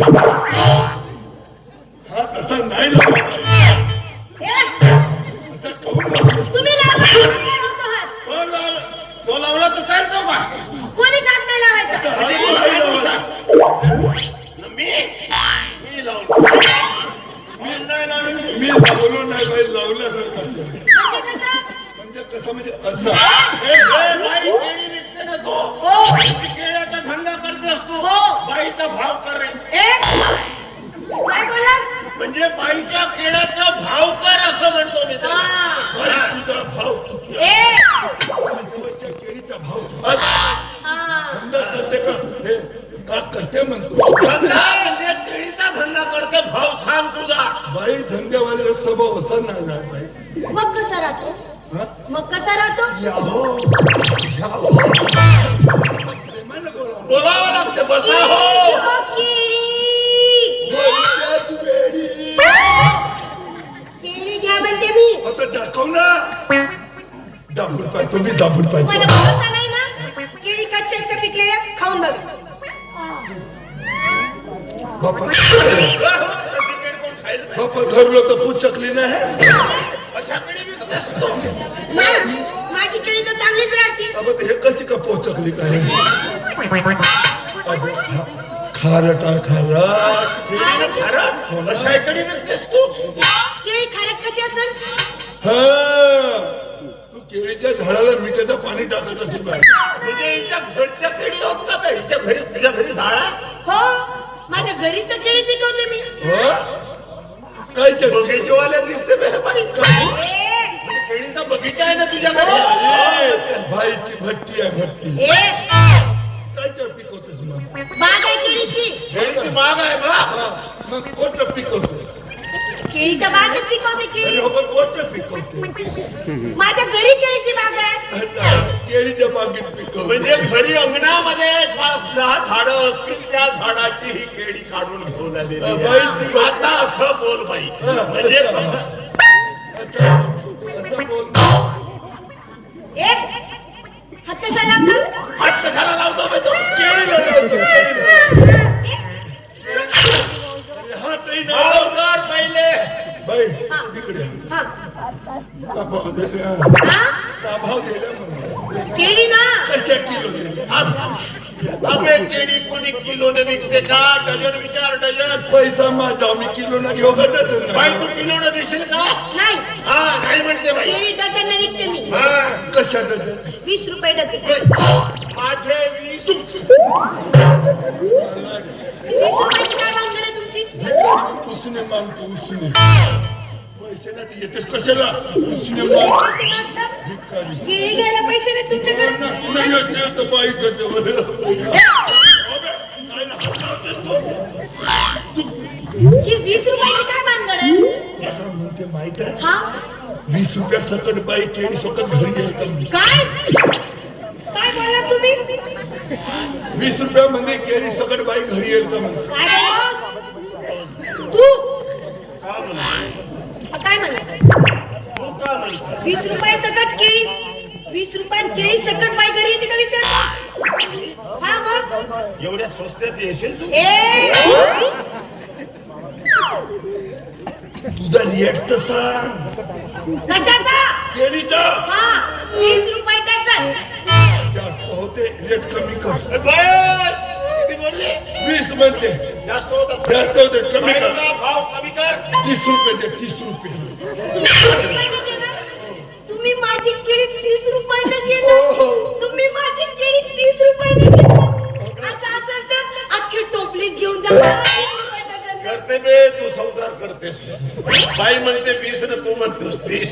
हा तसा नाही लावला असं काहून लावलं? तुम्ही लावा काय होतो हात? तो लावला तर चालतो का? कोणीच हात नाही लावायचा. हा नाही लावला. मी लावलो. मी नाही लावलो. मी लावलो नाही बाई, लावल्यासारखं म्हणजे कसं? म्हणजे कसं म्हणजे असं बाई केळी विकते ना तो. हो. केळ्याचा धंदा करते असतो. हो. बाईचा भाव कर रे. काय बोललास? म्हणजे बाईच्या केळ्याचा भाव कर असं म्हणतो मी त्याला. बाई तुझा भाव किती आहे? जवळच्या केळीचा भाव धंदा करते का हे का करते म्हणतो धंदा म्हणजे केळीचा धंदा करते. भाव सांग तुझा. बाई धंद्यावाल्याला स्वभाव असा नाही ना बाई. मग कसा राहतो? हा? मग कसा राहतो? याहो याहो प्रेमानं बोला. बोलावं लागतं. बसा हो. हो, केळी. बोलत्याच वेळी केळी घ्या म्हणते मी. आता दाखव ना. दाबून पाहिजे तुम्ही, दाबून मला पाहिजे भरोसा नाही ना. केळी कच्च्या आहेत का पिकलेल्या? खाऊन बघ. बापा तशी केळी कोण खाईल? बापा धरलो तर पुचकली नाही. अशा केळी विकतेस तू. माझी केळी तर चांगलीच राहते. अब हे कशी का पोचकली काय अब खारट आहे खारट. केळीनं खारट? अशा केळी विकतेस तू. केळी खारट कशी असेल? हा तू केळीच्या झाडाला मिठाचं पाणी टाकत असेल बाई. म्हणजे हिच्या घरच्या केळी होत का ते? हिच्या घरी तुझ्या घरी झाडा हो, माझ्या घरीच तर केळी पिकवते मी. हो काय ते बगीचेवाल्या दिसते बे बाई. ए, म्हणजे केळीचा बगीचा आहे ना तुझ्या घरी. बाईची भट्टी आहे भट्टी. ए, काय ते पिकवतेस मग? बाग आहे केळीची. केळीची बाग आहे बा. हा, मग कोणतं पिकवतेस? केळीच्या बागेत पिकवते अरे केळी. हो पण कोणतं पिकवतेस? माझ्या घरी केळीची बाग आहे. केळीच्या बागेत पिकवते. म्हणजे घरी अंगणामध्ये 5-10 झाडं असतील, त्या झाडाची ही केळी काढून घेऊन आलेली आहे. बाई, ती बाई. आता असं बोल बाई. म्हणजे कसं? असं बोल. एक हात कशाला लावता? हात कशाला लावतो बे तू? केळीला लावतो, केळीला. अरे हा ताई ना. भाव कर पहिले. बाई तिकडे हा. का भाव दिला? हा? का भाव दिला म्हणून? केळी ना. कशा किलो दिले? अबे केळी कोणी किलोने विकते का? डझन विचार डझन. पैसा माझा मी किलो ना घेऊ का डझन ना बाई घेऊ? तू किलोने देशील का? नाही, हा नाही म्हणते बाई. केळी डझन विकते मी. हा. कशा डझन? 20 रुपये डझन. माझे 20 20 रुपयाची काय भानगड आहे तुमची? उसने मागतो उसने पैसे ना येतेस कशाला उसने माग पैसे मागतात? भिकारी. केळी घ्यायला पैसे नाही तुमच्याकडे? नाही येते तर बाई करते बरं. ही 20 रुपयाची काय भानगड आहे? मला म्हणते माहित आहे हा? 20 रुपया सकट बाई केळी सकट घरी येत काय? काय बोलला तुम्ही? 20 रुपयामध्ये केळी सकट बाई घरी येईल का म्हणते. काय बोललास? तू काय म्हणला? 20 रुपये सकट केळी, 20 रुपयात केळी सकट बाई घरी येते का विचारतो? हा मग? एवढ्या स्वस्तात येशील तू? ए, तुझा रेट तर सांग कशाचा? केळीचा. हा, 20 रुपये डझन. जास्त होते रेट कमी कर. बस! किती बोलली? 20 म्हणते जास्त होतात. जास्त होते कमी कर. बाईचा भाव कमी कर. 30 रुपये दे 30 रुपये. तुम्ही 30 रुपयाने देणार? तुम्ही माझी केळी 30 रुपयाने घेणार? हो, हो. तुम्ही माझी केळी 30 रुपयाने घेणार? असं असेल तर अख्खी टोपलीच घेऊन जा. 30 रुपये डझन. करते बे तू संसार करतेस. बाई म्हणते 20 न तू म्हणतोस 30.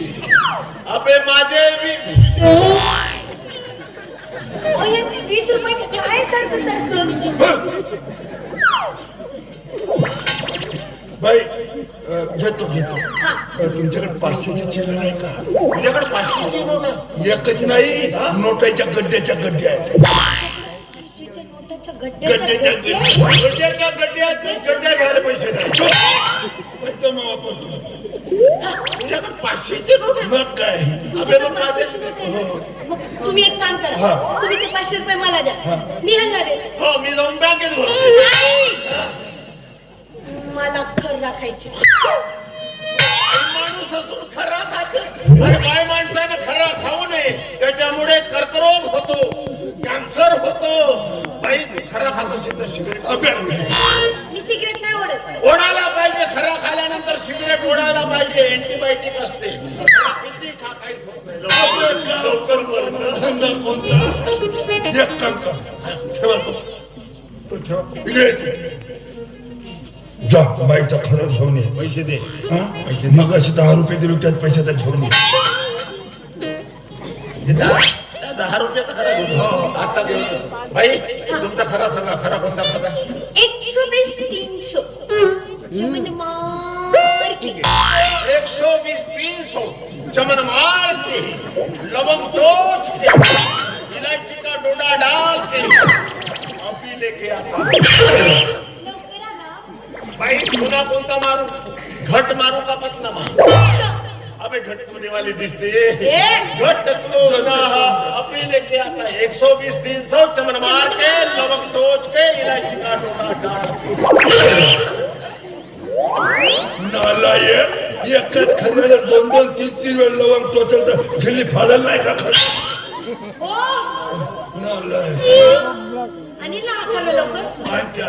अबे माझे 20. अहो, यांची 20 रुपयाची काय सारखं सारखं? बाई घेतो घेतो. तुमच्याकडे 500ची चिल्लर आहे का? तुझ्याकडे 500ची नोट आहे? एकच नाही नोटाच्या गड्ड्याच्या गड्ड्या आहेत. 500च्या नोटाच्या गड्ड्याच्या गड्ड्याच्या गड्ड्या. गड्ड्याच्या गड्ड्यात गड्ड्या घ्यायला पैसे नाही. पैसा मग वापरतो. तुझ्याकडे 500ची नोट आहे? मग काय अबे मग माझे. मग तुम्ही एक काम करा, हा. तुम्ही ते 500 रुपये मला द्या, मी ह्यांना देते. हो मी जाऊन बँकेत भरतो. नाही, खायची. बाई माणूस असून खरा खाते आणि बाय माणसाने खरा खाऊ नये त्याच्यामुळे कर्करोग होतो, कॅन्सर होतो. बाई तू खरा खात असेल तर सिगरेट मी सिगरेट नाही ओढत. ओढायला पाहिजे. खरा खाल्यानंतर सिगरेट ओढायला पाहिजे. अँटीबायोटिक असते. किती खा काहीच होत नाही. लवकर मरतं. धंदा कोणता एक काम कर ठेवा तो ठेवा इकडे जा बाईचा खरं घेऊन ये. पैसे दे. मग अशी 10 रुपये दिले त्यात पैशाचा घेऊन ये. 10 रुपयाचा खरा घेऊन आता देऊ. बाई तुमचा खरा सांगा. खरा कोणता खरा? 120 300 चमन मार की. 120 300 चमन मार के लवंग तोच के इलायची का डोडा डाल के अभी लेके आता. लवकर आ ना. भाई पुन्हा कोणता मारू? घट मारू का पतला मारू? अबे घट होने वाली दिसते. घट तो ना अभी लेके आता. 120 300 चमन मार के लवंग तोच के इलायची का डोडा डाल. नालायक एकच खऱ्याला 2-2 3-3 वेळ लवंग टोचल तर झिल्ली फाडल नाही का खरं? हो नालायक आणि लहान लवकर. आणते